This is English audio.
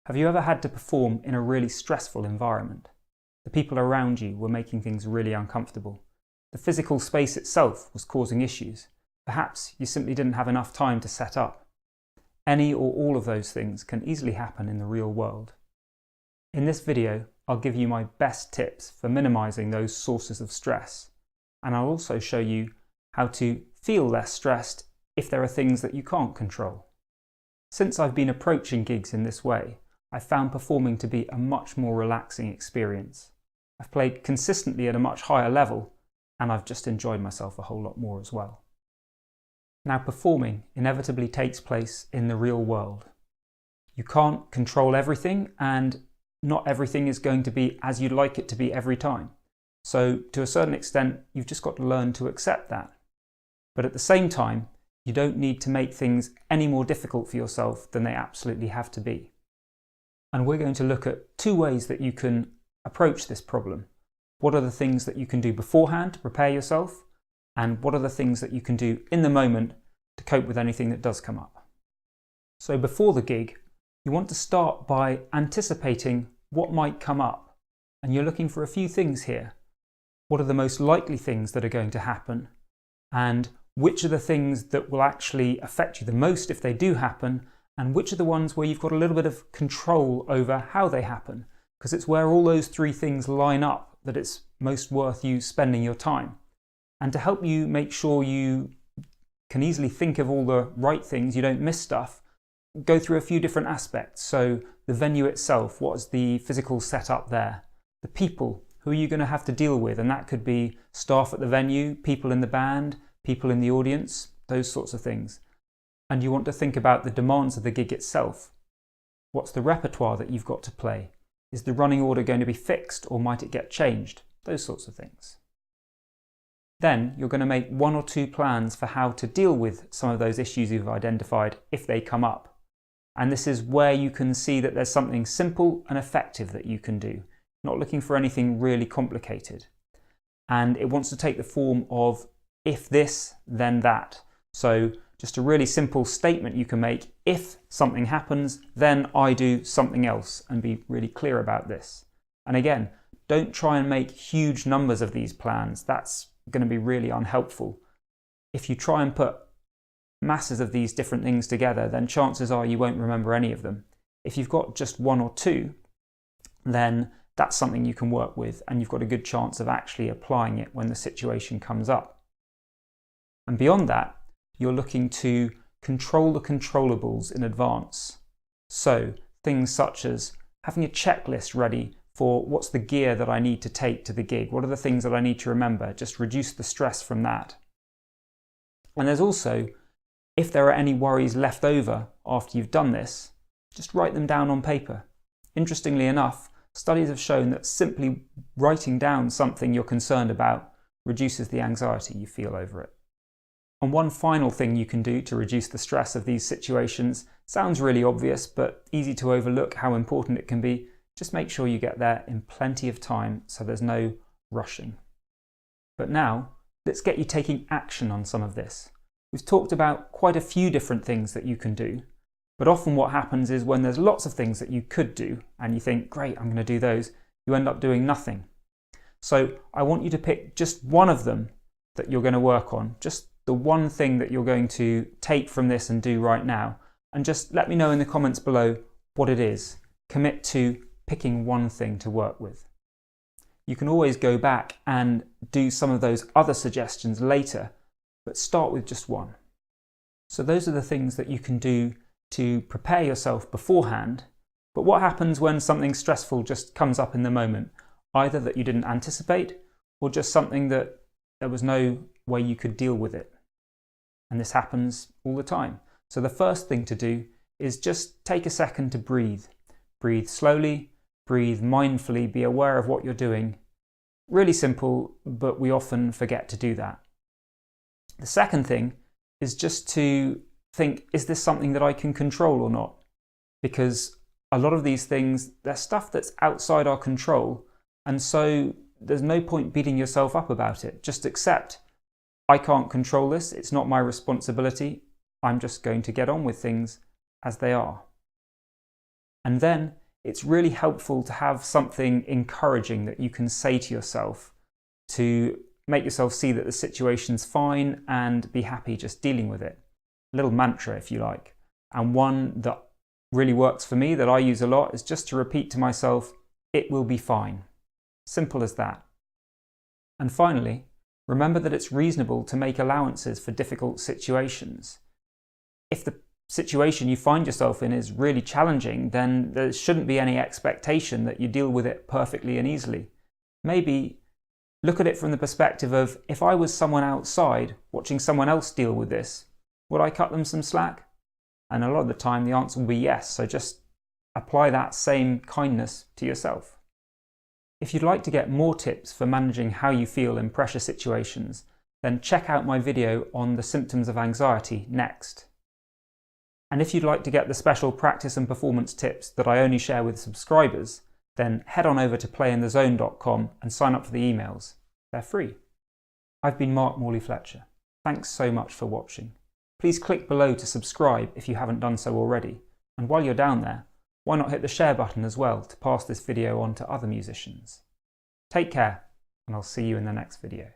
Have you ever had to perform in a really stressful environment? The people around you were making things really uncomfortable. The physical space itself was causing issues. Perhaps you simply didn't have enough time to set up. Any or all of those things can easily happen in the real world. In this video, I'll give you my best tips for minimizing those sources of stress. And I'll also show you how to feel less stressed if there are things that you can't control. Since I've been approaching gigs in this way, I've found performing to be a much more relaxing experience. I've played consistently at a much higher level, and I've just enjoyed myself a whole lot more as well. Now, performing inevitably takes place in the real world. You can't control everything, and not everything is going to be as you'd like it to be every time. So, to a certain extent, you've just got to learn to accept that. But at the same time, you don't need to make things any more difficult for yourself than they absolutely have to be. And we're going to look at two ways that you can approach this problem. What are the things that you can do beforehand to prepare yourself? And what are the things that you can do in the moment to cope with anything that does come up? So before the gig, you want to start by anticipating what might come up. And you're looking for a few things here. What are the most likely things that are going to happen? And which are the things that will actually affect you the most if they do happen? And which are the ones where you've got a little bit of control over how they happen? Because it's where all those three things line up that it's most worth you spending your time. And to help you make sure you can easily think of all the right things, you don't miss stuff, go through a few different aspects. So the venue itself, what's the physical setup there? The people, who are you going to have to deal with? And that could be staff at the venue, people in the band, people in the audience, those sorts of things. And you want to think about the demands of the gig itself. What's the repertoire that you've got to play? Is the running order going to be fixed or might it get changed? Those sorts of things. Then you're going to make one or two plans for how to deal with some of those issues you've identified if they come up. And this is where you can see that there's something simple and effective that you can do, not looking for anything really complicated. And it wants to take the form of if this, then that. So just a really simple statement you can make: if something happens, then I do something else, and be really clear about this. And again, don't try and make huge numbers of these plans. That's going to be really unhelpful. If you try and put masses of these different things together, then chances are you won't remember any of them. If you've got just one or two, then that's something you can work with, and you've got a good chance of actually applying it when the situation comes up. And beyond that, you're looking to control the controllables in advance. So things such as having a checklist ready for what's the gear that I need to take to the gig, what are the things that I need to remember, just reduce the stress from that. And there's also, if there are any worries left over after you've done this, just write them down on paper. Interestingly enough, studies have shown that simply writing down something you're concerned about reduces the anxiety you feel over it. And one final thing you can do to reduce the stress of these situations sounds really obvious, but easy to overlook how important it can be. Just make sure you get there in plenty of time so there's no rushing. But now, let's get you taking action on some of this. We've talked about quite a few different things that you can do, but often what happens is when there's lots of things that you could do and you think, great, I'm going to do those, you end up doing nothing. So I want you to pick just one of them that you're going to work on, just the one thing that you're going to take from this and do right now, and just let me know in the comments below what it is. Commit to picking one thing to work with. You can always go back and do some of those other suggestions later, but start with just one. So those are the things that you can do to prepare yourself beforehand. But what happens when something stressful just comes up in the moment? Either that you didn't anticipate, or just something that there was no way you could deal with it. And this happens all the time. So the first thing to do is just take a second to breathe. Breathe slowly, breathe mindfully, be aware of what you're doing. Really simple, but we often forget to do that. The second thing is just to think, is this something that I can control or not? Because a lot of these things, they're stuff that's outside our control, and so there's no point beating yourself up about it. Just accept, I can't control this, it's not my responsibility, I'm just going to get on with things as they are. And then it's really helpful to have something encouraging that you can say to yourself to make yourself see that the situation's fine and be happy just dealing with it. A little mantra, if you like. And one that really works for me, that I use a lot, is just to repeat to myself, it will be fine. Simple as that. And finally, remember that it's reasonable to make allowances for difficult situations. If the situation you find yourself in is really challenging, then there shouldn't be any expectation that you deal with it perfectly and easily. Maybe look at it from the perspective of, if I was someone outside watching someone else deal with this, would I cut them some slack? And a lot of the time the answer will be yes, so just apply that same kindness to yourself. If you'd like to get more tips for managing how you feel in pressure situations, then check out my video on the symptoms of anxiety next. And if you'd like to get the special practice and performance tips that I only share with subscribers, then head on over to playinthezone.com and sign up for the emails. They're free. I've been Morley-Fletcher. Thanks so much for watching. Please click below to subscribe if you haven't done so already. And while you're down there, why not hit the share button as well to pass this video on to other musicians? Take care, and I'll see you in the next video.